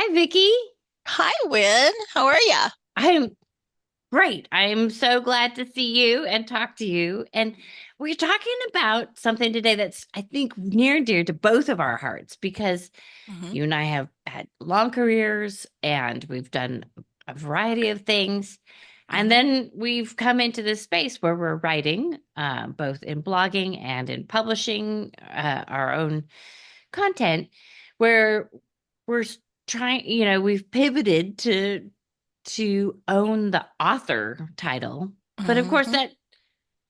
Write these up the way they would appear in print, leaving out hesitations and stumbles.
Hi, Vicki. Hi, Win. How are ya? I'm great. I'm so glad to see you and talk to you. And we're talking about something today that's, I think, near and dear to both of our hearts because Hmm. you and I have had long careers and we've done a variety of things. And Hmm. then we've come into this space where we're writing, both in blogging and in publishing our own content, where we're trying, we've pivoted to own the author title. But of course, Hmm. that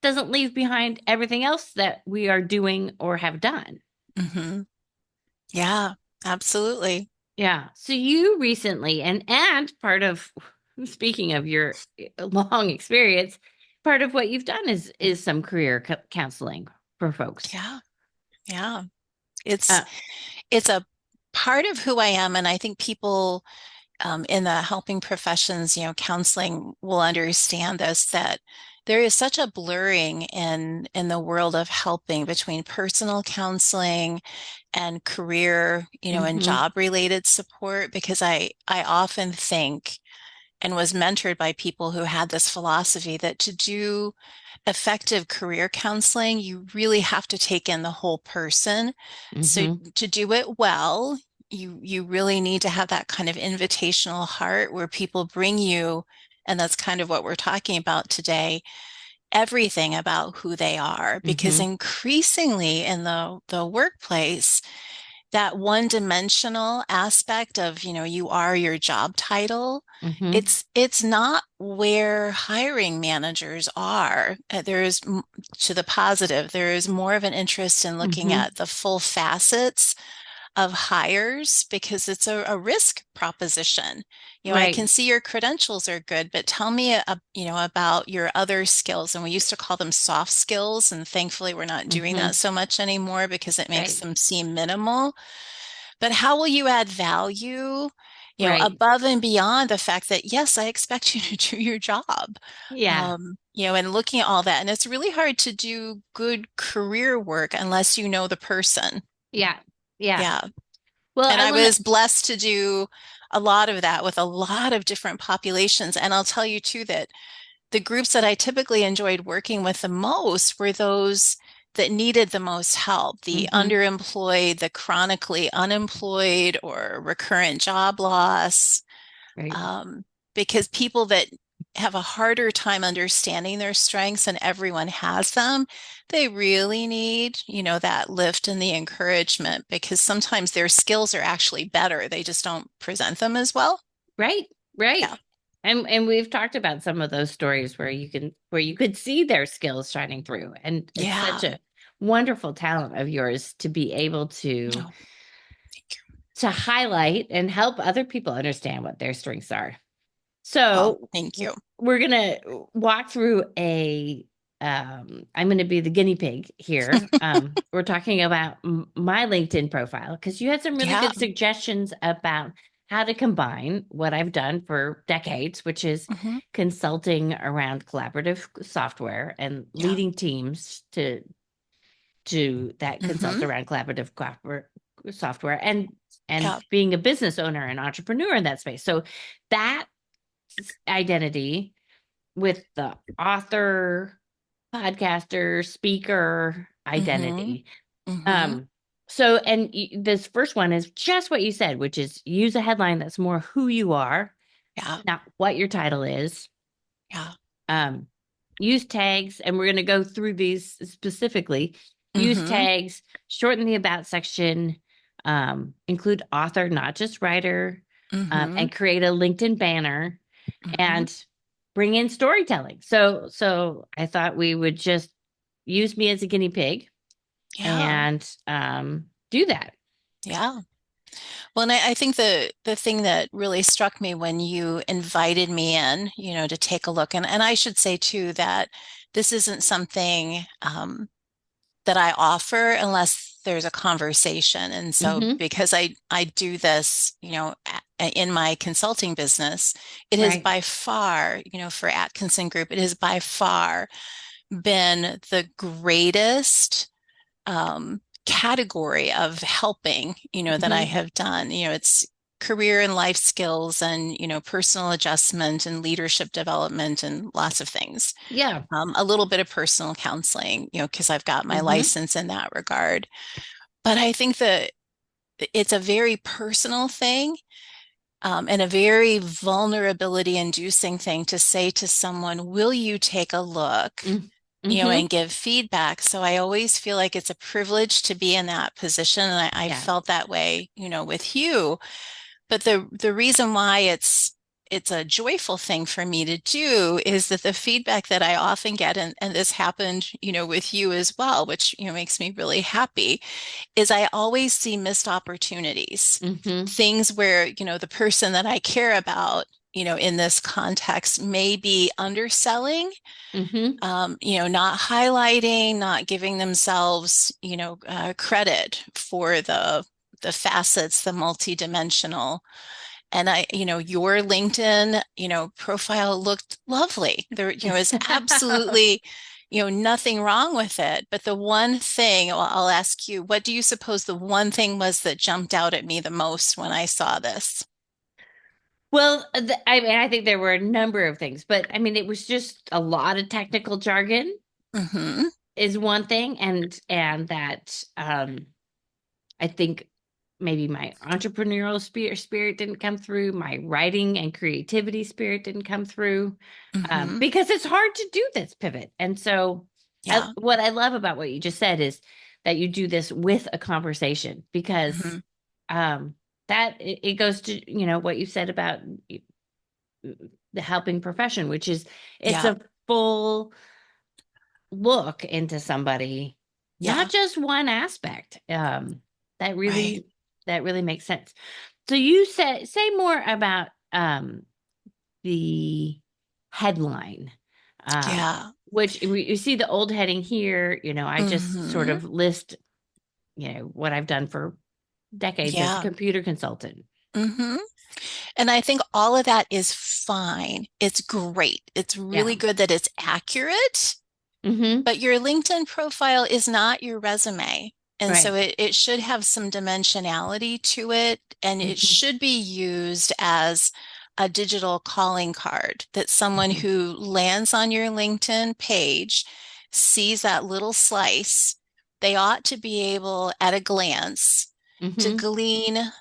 doesn't leave behind everything else that we are doing or have done. Hmm. Yeah, absolutely. Yeah. So you recently, and part of speaking of your long experience, part of what you've done is some career counseling for folks. Yeah, yeah. It's Uh, it's a part of who I am, and I think people in the helping professions, counseling will understand this, that there is such a blurring in the world of helping between personal counseling and career, and hmm job related support, because I often think and was mentored by people who had this philosophy that to do effective career counseling, you really have to take in the whole person. So hmm to do it well, you really need to have that kind of invitational heart where people bring you, and that's kind of what we're talking about today, everything about who they are. Because hmm increasingly in the workplace, that one-dimensional aspect of, you are your job title, hmm it's not where hiring managers are. There is, to the positive, there is more of an interest in looking hmm at the full facets of hires, because it's a risk proposition. I Right. can see your credentials are good, but tell me, about your other skills. And we used to call them soft skills, and thankfully we're not doing hmm that so much anymore because it makes Right. them seem minimal. But how will you add value, Right. above and beyond the fact that, yes, I expect you to do your job, Yeah. and looking at all that. And it's really hard to do good career work unless you know the person. Yeah. Yeah. Yeah. Well, And I I want to. was blessed to do a lot of that with a lot of different populations. And I'll tell you too that the groups that I typically enjoyed working with the most were those that needed the most help, the hmm underemployed, the chronically unemployed, or recurrent job loss, Right. um, because people that have a harder time understanding their strengths, and everyone has them, they really need, that lift and the encouragement, because sometimes their skills are actually better. They just don't present them as well. Right. Right. Yeah. And we've talked about some of those stories where you could see their skills shining through. And it's such Yeah. a wonderful talent of yours to be able Oh, thank you. to highlight and help other people understand what their strengths are. Well, So thank you. we're gonna walk through a I'm gonna be the guinea pig here. We're talking about my LinkedIn profile because you had some really Yeah. good suggestions about how to combine what I've done for decades, which is Hmm. consulting around collaborative software and Yeah. leading teams to that consult Hmm. around software and Yeah. being a business owner and entrepreneur in that space. So that identity with the author, podcaster, speaker Hmm. identity. Hmm. Um, so, and this first one is just what you said, which is use a headline that's more who you are, Yeah. not what your title is. Yeah. Um, use tags, and we're going to go through these specifically. Use Hmm. tags, shorten the about section, include author, not just writer, Hmm. and create a LinkedIn banner Hmm. and bring in storytelling. So I thought we would just use me as a guinea pig Yeah. and do that. Yeah. Well, and I think the thing that really struck me when you invited me in, to take a look, and I should say too that this isn't something that I offer unless there's a conversation. And so hmm because I do this, in my consulting business, it has Right. by far, for Atkinson Group, it has by far been the greatest category of helping, that I hmm have done. It's career and life skills and, personal adjustment and leadership development and lots of things. Yeah. A little bit of personal counseling, because I've got my Mm-hmm. license in that regard. But I think that it's a very personal thing, and a very vulnerability inducing thing to say to someone, will you take a look, Mm-hmm. and give feedback? So I always feel like it's a privilege to be in that position. And I Yeah. felt that way, with you. But the reason why it's a joyful thing for me to do is that the feedback that I often get, and this happened, with you as well, which, makes me really happy, is I always see missed opportunities, Mm-hmm. things where, the person that I care about, in this context may be underselling, Mm-hmm. not highlighting, not giving themselves, credit for the facets, the multidimensional. And your LinkedIn, profile looked lovely. There, is absolutely, nothing wrong with it. But the one thing, well, I'll ask you, what do you suppose the one thing was that jumped out at me the most when I saw this? Well, I mean, I think there were a number of things, but I mean, it was just a lot of technical jargon Mm-hmm. is one thing, and that I think maybe my entrepreneurial spirit didn't come through, my writing and creativity spirit didn't come through, Mm-hmm. because it's hard to do this pivot. And so, Yeah. what I love about what you just said is that you do this with a conversation because Mm-hmm. um, that it goes to what you said about the helping profession, which is it's Yeah. a full look into somebody, not Yeah. just one aspect. That Right. really that really makes sense. So you say more about the headline, Yeah. which you see the old heading here. I just sort Mm-hmm. of list what I've done for decades as a Yeah. computer consultant. Mm-hmm. And I think all of that is fine. It's great. It's Yeah. really good that it's accurate. Mm-hmm. But your LinkedIn profile is not your resume. And so Right. it should have some dimensionality to it, and it Mm-hmm. should be used as a digital calling card that someone Mm-hmm. who lands on your LinkedIn page sees that little slice. They ought to be able, at a glance, to Mm-hmm. glean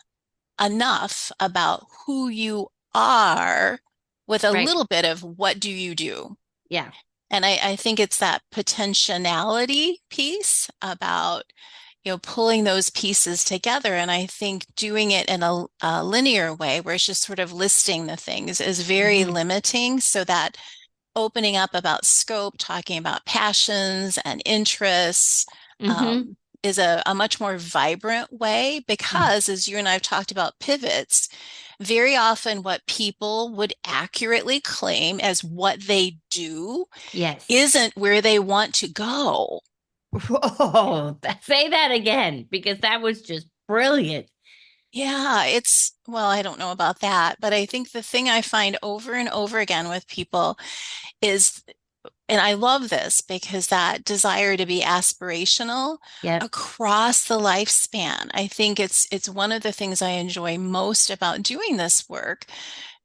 enough about who you are with a Right. little bit of what do you do. Yeah. And I think it's that potentiality piece about, pulling those pieces together. And I think doing it in a linear way where it's just sort of listing the things is very Mm-hmm. limiting. So that opening up about scope, talking about passions and interests, Mm-hmm. um, is a much more vibrant way because, as you and I have talked about pivots, very often what people would accurately claim as what they do Yes. isn't where they want to go. Oh, say that again because that was just brilliant. Yeah, well, I don't know about that, but I think the thing I find over and over again with people is, and I love this because that desire to be aspirational Yep. across the lifespan. I think it's one of the things I enjoy most about doing this work,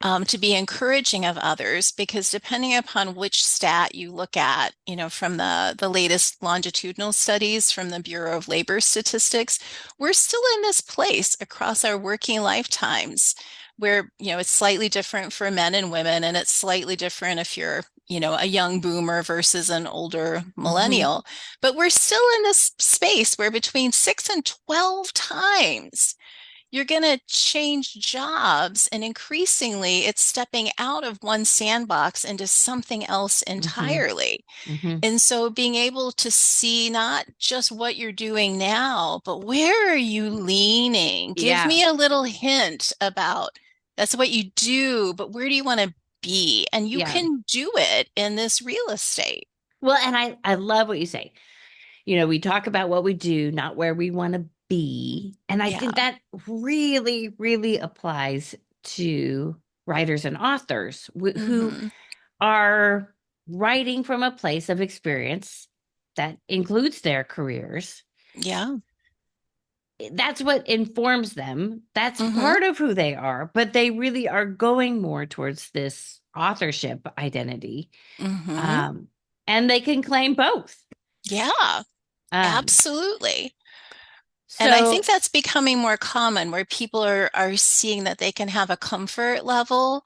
to be encouraging of others, because depending upon which stat you look at, from the latest longitudinal studies from the Bureau of Labor Statistics, we're still in this place across our working lifetimes where, it's slightly different for men and women, and it's slightly different if you're, a young boomer versus an older Mm-hmm. millennial. But we're still in this space where between 6 and 12 times you're going to change jobs, and increasingly it's stepping out of one sandbox into something else Mm-hmm. entirely. Mm-hmm. And so being able to see not just what you're doing now, but where are you leaning? Give Yeah. me a little hint about that's what you do, but where do you want to be? And you Yeah. can do it in this real estate. Well, and I love what you say. We talk about what we do, not where we want to be. And I think Yeah. that really, really applies to writers and authors who Hmm. are writing from a place of experience that includes their careers. Yeah. that's what informs them. That's Mm-hmm. part of who they are, but they really are going more towards this authorship identity. Mm-hmm. Um, and they can claim both. Yeah, Um, absolutely. And I think so that's becoming more common where people are seeing that they can have a comfort level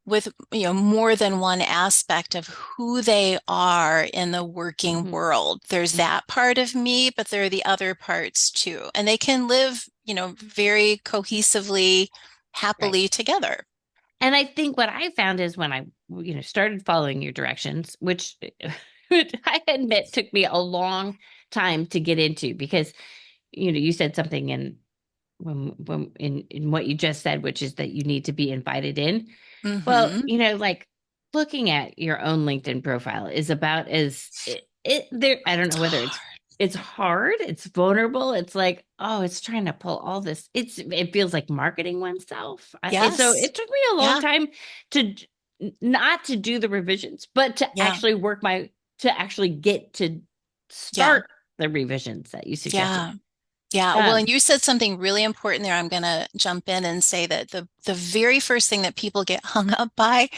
with, more than one aspect of who they are in the working mhm, world. There's mhm, that part of me, but there are the other parts too. And they can live, very cohesively, right. happily together. And I think what I found is when I, started following your directions, which I admit took me a long time to get into because, you said something when in what you just said, which is that you need to be invited in. Well, Mm-hmm. like looking at your own LinkedIn profile is about as it there. I don't It's know whether it's hard. it's hard, it's vulnerable. It's like, oh, it's trying to pull all this. It feels like marketing oneself. So Yes. it took me a long Yeah. time to not to do the revisions, but to Yeah. actually to actually get to Yeah. start the revisions that you suggested. Yeah. Yeah, well, and Um, you said something really important there. I'm going to jump in and say that the very first thing that people get hung up by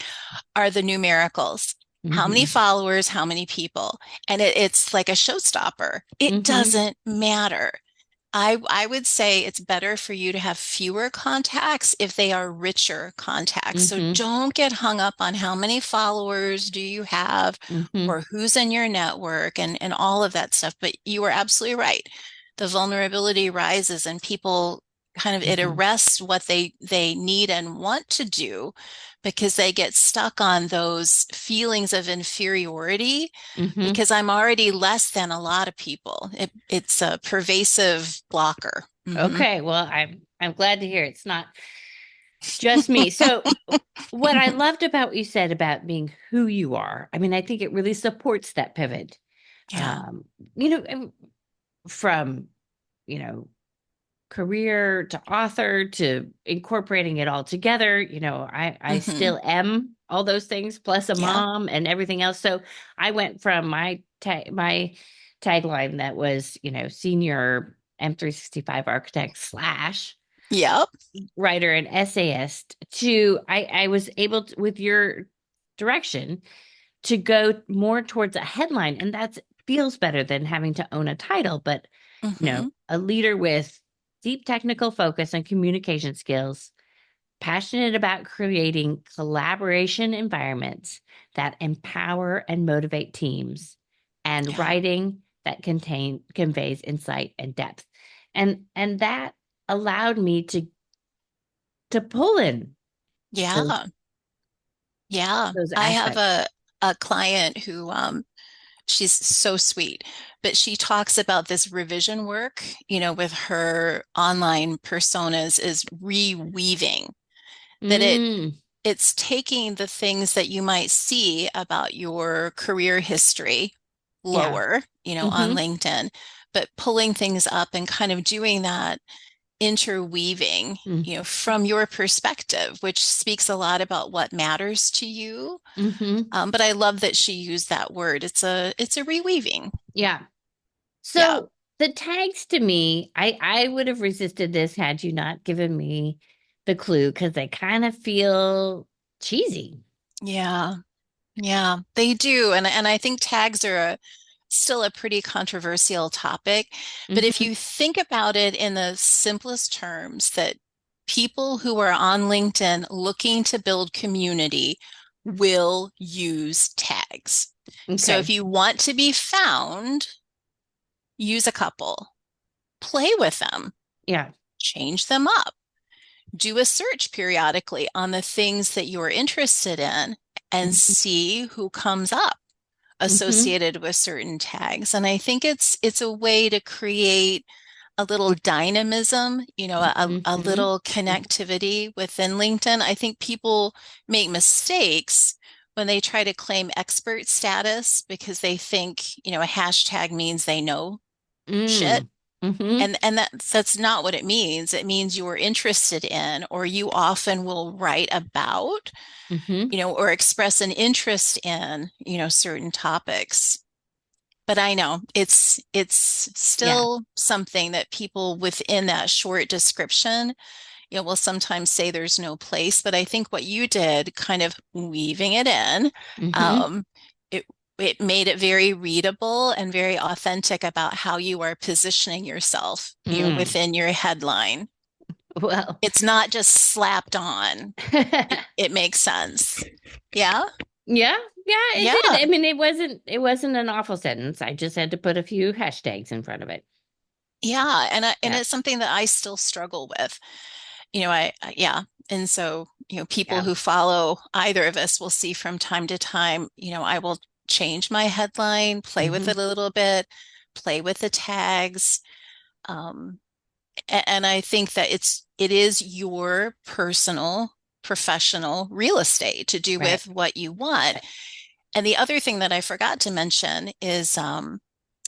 are the numericals. How many mhm, followers, how many people? And it's like a showstopper. It mhm, doesn't matter. I would say it's better for you to have fewer contacts if they are richer contacts. So mhm, don't get hung up on how many followers do you have mhm, or who's in your network and all of that stuff. But you are absolutely right. The vulnerability rises and people kind of it mhm, arrests what they need and want to do because they get stuck on those feelings of inferiority mhm. because I'm already less than a lot of people. It's a pervasive blocker. Okay, well, I'm glad to hear it's not just me. So, what I loved about what you said about being who you are, I mean, I think it really supports that pivot. Yeah. Um, from, you know, career to author to incorporating it all together, I Hmm. still am all those things plus a Yeah. mom and everything else. So, I went from my tagline that was, senior M365 architect slash Yep. writer and essayist to I was able to, with your direction, to go more towards a headline, and that feels better than having to own a title, but Hmm. a leader with deep technical focus and communication skills, passionate about creating collaboration environments that empower and motivate teams, and Yeah. writing that conveys insight and depth. And that allowed me to pull in those Yeah. Yeah. those I have aspects. a client who she's so sweet, but she talks about this revision work, with her online personas is reweaving that Mm, it's taking the things that you might see about your career history yeah. lower, on Mm-hmm. LinkedIn, but pulling things up and kind of doing that interweaving, from your perspective, which speaks a lot about what matters to you. Mm-hmm. But I love that she used that word. It's a reweaving. Yeah. Yeah. So the tags to me, I would have resisted this had you not given me the clue because they kind of feel cheesy. Yeah. Yeah, they do. And I think tags are still a pretty controversial topic. But if Mm-hmm. you think about it in the simplest terms, that people who are on LinkedIn looking to build community will use tags. So if Okay. you want to be found, use a couple, play with them, Yeah. change them up, do a search periodically on the things that you're interested in and Mm-hmm. see who comes up Mm-hmm. associated with certain tags. And I think it's a way to create a little dynamism, a Mm-hmm. little connectivity within LinkedIn. I think people make mistakes when they try to claim expert status because they think, a hashtag means they know shit. Mm. Mm-hmm. And that's not what it means. It means you're interested in, or you often will write about, Mm-hmm. or express an interest in, certain topics. but I know it's Yeah. still something that people within that short description, will sometimes say there's no place. But I think what you did, kind of weaving it in, Hmm. um, it it made it very readable and very authentic about how you are positioning yourself, Mm. within your headline. Well, It's not just slapped on. It makes sense. Yeah. yeah, yeah, it did. Yeah. I mean, it wasn't an awful sentence. I just had to put a few hashtags in front of it. Yeah. And Yeah. it's something that I still struggle with. Yeah. And so, people Yeah. who follow either of us will see from time to time, I will change my headline, play with Hmm. it a little bit, play with the tags. Um, and I think that it is your personal, professional real estate to do Right. with what you want. And the other thing that I forgot to mention is,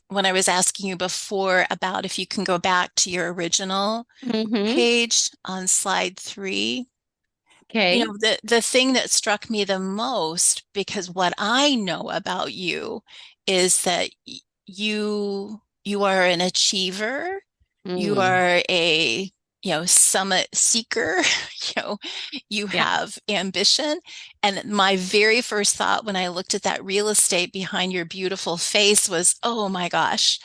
when I was asking you before about if you can go back to your original Hmm. page on slide 3. Okay. The thing that struck me the most, because what I know about you is that you are an achiever, you Mm. are a summit seeker, you know, you Yeah. have ambition. And my very first thought when I looked at that real estate behind your beautiful face was, oh my gosh,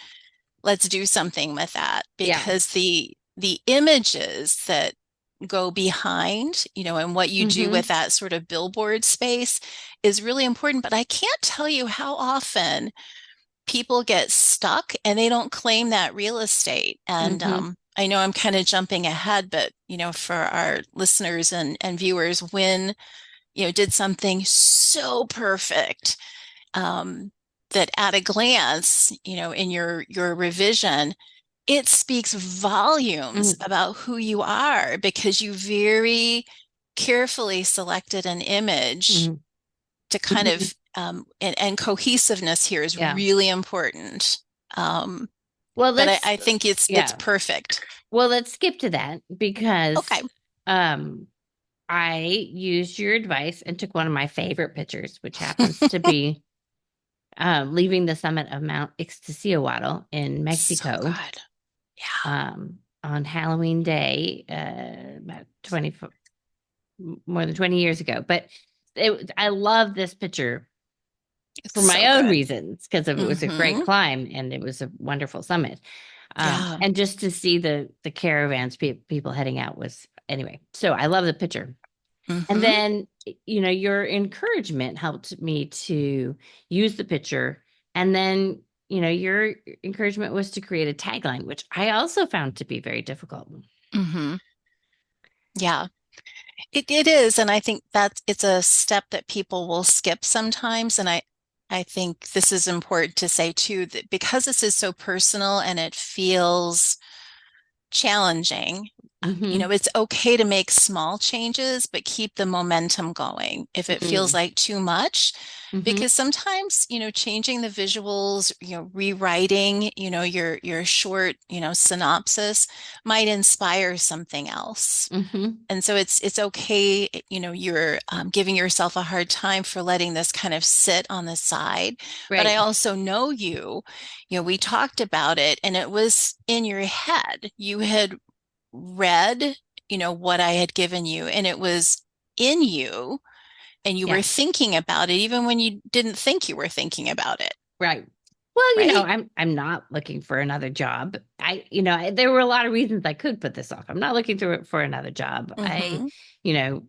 let's do something with that, Yeah. because the images that go behind, and what you do with Hmm. that sort of billboard space is really important. But I can't tell you how often people get stuck and they don't claim that real estate. And Hmm. I know I'm kind of jumping ahead, but for our listeners and viewers, when did something so perfect, um, that at a glance, in your revision, it speaks volumes Hmm. about who you are, because you very carefully selected an image Hmm. to kind Hmm. of, and cohesiveness here is Yeah. really important. Um, Well, but let's, I think it's yeah. perfect. Well, let's skip to that because Okay. um I used your advice and took one of my favorite pictures, which happens to be leaving the summit of Mount Ixtaccíhuatl in So Mexico good. Yeah. on Halloween Day, about 20, more than 20 years ago. But I love this picture for It's my so own good. reasons because it was a great Hmm. climb and it was a wonderful summit. Yeah. And just to see the caravans, people heading out was anyway. So I love the picture. And Hmm. then, your encouragement helped me to use the picture. And then, your encouragement was to create a tagline, which I also found to be very difficult. Hmm. Yeah. It is, and I think that it's a step that people will skip sometimes. And I think this is important to say too, that because this is so personal and it feels challenging, Hmm. it's okay to make small changes, but keep the momentum going if it feels Hmm. like too much. Hmm. Because sometimes, changing the visuals, rewriting, your short, synopsis might inspire something else. Hmm. And so it's okay, you're giving yourself a hard time for letting this kind of sit on the side. But I Right. also know we talked about it and it was in your head. You had read, what I had given you, and it was in you, and you were Yeah. thinking about it even when you didn't think you were thinking about it, Right. Well, right? I'm not looking for another job. There were a lot of reasons I could put this off. I'm not looking through it for another job. Mm-hmm. You know,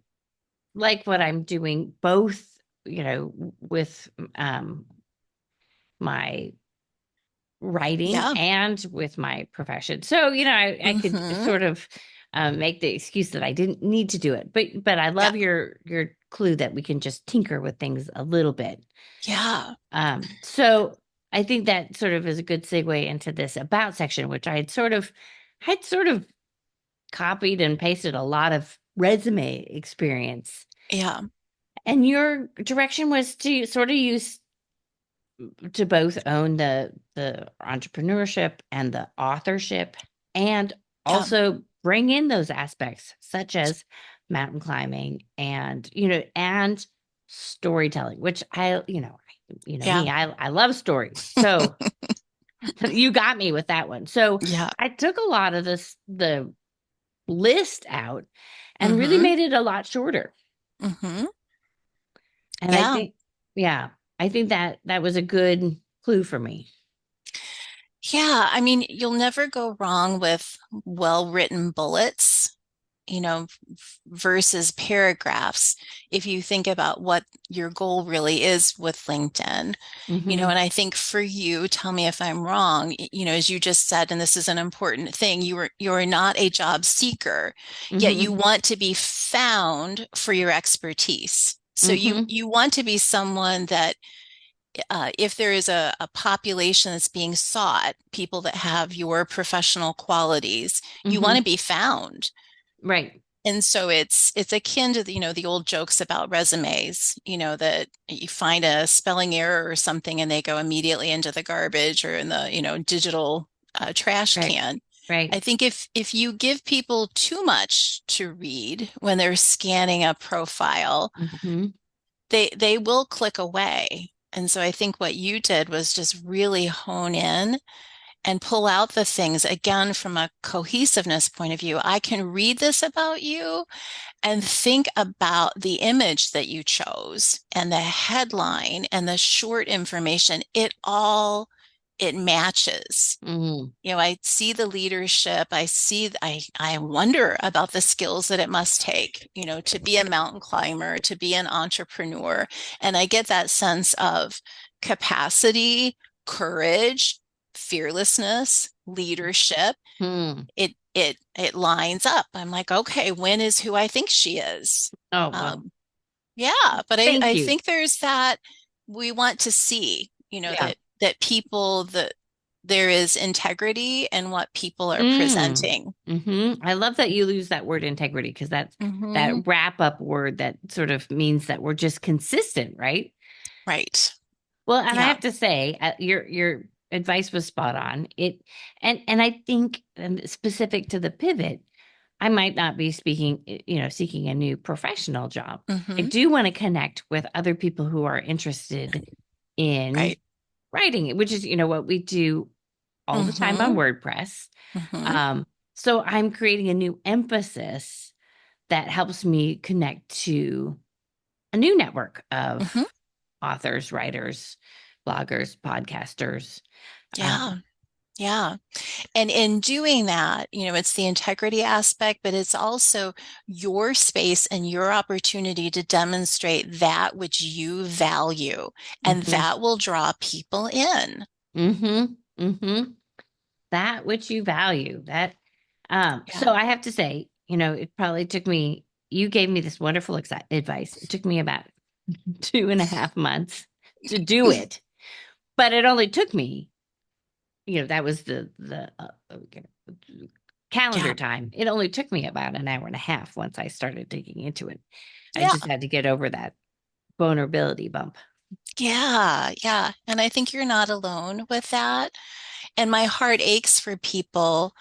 like what I'm doing both, with my writing Yeah. and with my profession. So, I could Mm-hmm. sort of make the excuse that I didn't need to do it. But I Yeah. love your clue that we can just tinker with things a little bit. Yeah. So I think that sort of is a good segue into this about section, which I had sort of copied and pasted a lot of resume experience. Yeah. And your direction was to sort of use to both own the entrepreneurship and the authorship and Yeah. also bring in those aspects such as mountain climbing and storytelling, which I you know Yeah. me, I love stories. So you got me with that one. So Yeah. I took a lot of the list out and really Mm-hmm. made it a lot shorter. Mm-hmm. And I Yeah. think, yeah, I think that that was a good clue for me. Yeah. I mean, you'll never go wrong with well-written bullets, versus paragraphs. If you think about what your goal really is with LinkedIn, Mm-hmm. and I think for you, tell me if I'm wrong, as you just said, and this is an important thing, you're not a job seeker, yet you Mm-hmm. want to be found for your expertise. So you Mm-hmm. you want to be someone that if there is a population that's being sought, people that have your professional qualities, you want Mm-hmm. to be found. Right. And so it's akin to the old jokes about resumes, that you find a spelling error or something and they go immediately into the garbage or in the, digital trash Right. can. I Right. think if you give people too much to read when they're scanning a profile, Mm-hmm. they will click away. And so I think what you did was just really hone in and pull out the things again from a cohesiveness point of view. I can read this about you and think about the image that you chose and the headline and the short information. It matches. Mm-hmm. I see the leadership. I wonder about the skills that it must take, to be a mountain climber, to be an entrepreneur. And I get that sense of capacity, courage, fearlessness, leadership. Hmm. It lines up. I'm like, okay, Wynn is who I think she is. Oh, well, Um, yeah, but I, thank I you. think there's that we want to see, Yeah. that people that there is integrity in what people are Mm. presenting. Mm-hmm. I love that you use that word integrity because that's Hmm. that wrap up word that sort of means that we're just consistent, right? Right. Well, and I Yeah. have to say, your advice was spot on. And I think, and specific to the pivot, I might not be speaking, seeking a new professional job. I Hmm. do want to connect with other people who are interested in Right. writing, which is, what we do all the time on Hmm. WordPress. Hmm. Um, so I'm creating a new emphasis that helps me connect to a new network Hmm. of authors, writers, bloggers, podcasters. Yeah. Um, Yeah. And in doing that, it's the integrity aspect, but it's also your space and your opportunity to demonstrate that which you value, and mhm, that will draw people in. mhm, mhm. That which you value. So Yeah. I have to say, it probably took me, you gave me this wonderful advice. It took me about 2.5 months to do it, but it only took me, that was the calendar Yeah. time. It only took me about an hour and a half once I started digging into it. I Yeah. just had to get over that vulnerability bump. Yeah. Yeah. And I think you're not alone with that. And my heart aches for people,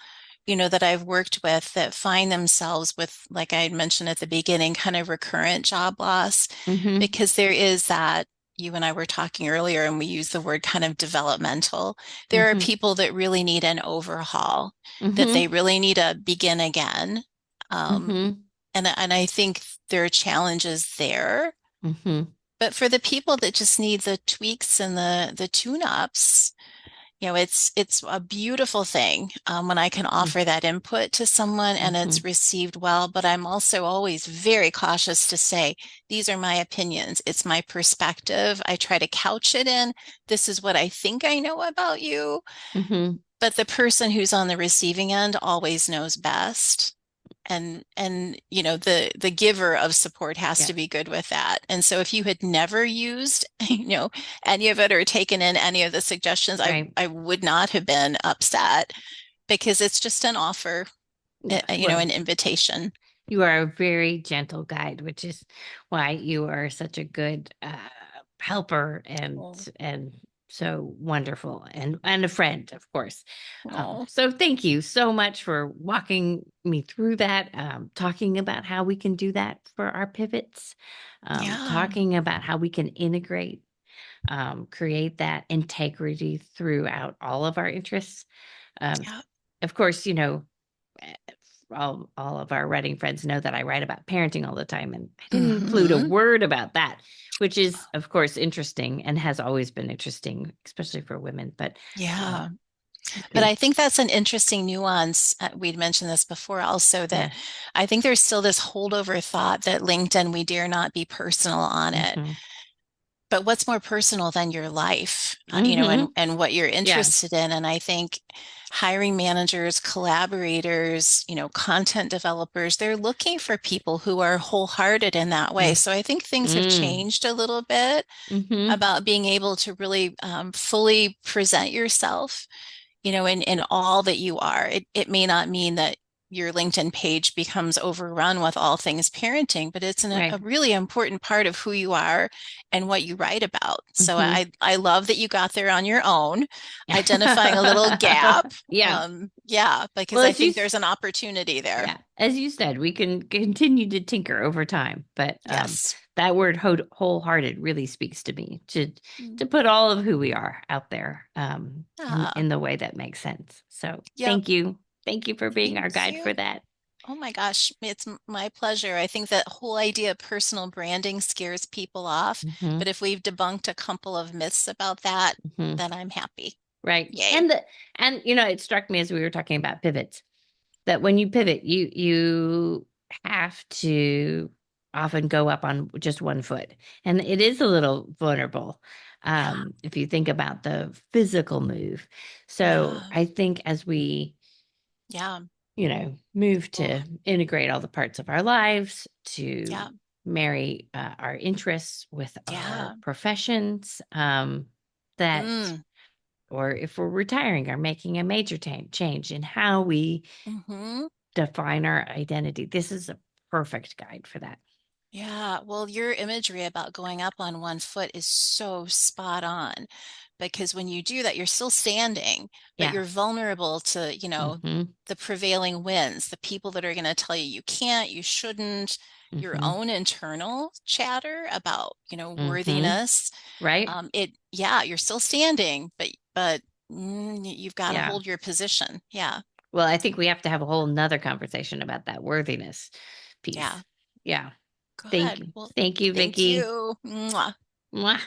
that I've worked with that find themselves with, like I had mentioned at the beginning, kind of recurrent job loss, Mm-hmm. because there is that. You and I were talking earlier, and we use the word kind of developmental. There are Mm-hmm. people that really need an overhaul, that they Mm-hmm. really need to begin again. Um, Mm-hmm. and I think there are challenges there. Mm-hmm. But for the people that just need the tweaks and the tune-ups, it's a beautiful thing when I can offer that input to someone and Mm-hmm. it's received well. But I'm also always very cautious to say, these are my opinions. It's my perspective. I try to couch it in, this is what I think I know about you. Mm-hmm. But the person who's on the receiving end always knows best. And the giver of support has to Yes. be good with that. And so if you had never used any of it or taken in any of the suggestions, i Right. i would not have been upset, because it's just an offer, Yeah. an Well, invitation. you are a very gentle guide, which is why you are such a good helper Oh, and so wonderful and a friend, of course. oh, So thank you so much for walking me through that, talking about how we can do that for our pivots, yeah. talking about how we can integrate. create that integrity throughout all of our interests. Um, Yeah. of course, eh, all of our writing friends know that I write about parenting all the time, and I didn't include a Hmm. word about that, which is, of course, interesting and has always been interesting, especially for women. But um, Yeah. I But I think, think that's an interesting nuance. We'd mentioned this before also that yeah. I think there's still this holdover thought that LinkedIn, we dare not be personal on it. Hmm. But what's more personal than your life, Hmm. and what you're Yeah. interested in? And I think hiring managers, collaborators, content developers, they're looking for people who are wholehearted in that way. Mm. So I think things have Mm. changed a little bit Hmm. about being able to really fully present yourself, in all that you are. It may not mean that your LinkedIn page becomes overrun with all things parenting, but it's a Right. really important part of who you are and what you write about. So Hmm. I love that you got there on your own, identifying a little gap. Yeah. Yeah, because Well, I think there's an opportunity there. yeah, as you said, we can continue to tinker over time, but Yes. that word wholehearted really speaks to me Mm. to put all of who we are out there Yeah. in the way that makes sense. So Yep. thank you for being Thank our guide you. for that. Oh my gosh, it's my pleasure. I think that whole idea of personal branding scares people off, Hmm. but if we've debunked a couple of myths about that, Hmm. then I'm happy. Right, Yay. and it struck me as we were talking about pivots that when you pivot, you have to often go up on just one foot, and it is a little vulnerable Yeah. if you think about the physical move. So Yeah. I think as we Yeah. move Oh, to integrate all the parts of our lives to yeah. marry our interests with our Yeah. professions, that Mm. or if we're retiring or making a major change in how we Hmm. define our identity. This is a perfect guide for that. Yeah. Well, your imagery about going up on one foot is so spot on because when you do that, you're still standing, but Yeah. you're vulnerable to, Hmm. the prevailing winds, the people that are going to tell you you can't, you shouldn't, your Hmm. own internal chatter about, Hmm. worthiness. Right? Yeah, you're still standing, but you've got to Yeah. hold your position. Yeah. Well, I think we have to have a whole nother conversation about that worthiness Yeah. piece. Yeah. Thank Good. you. Well, Thank you, thank Vicki. you. Mwah. Mwah.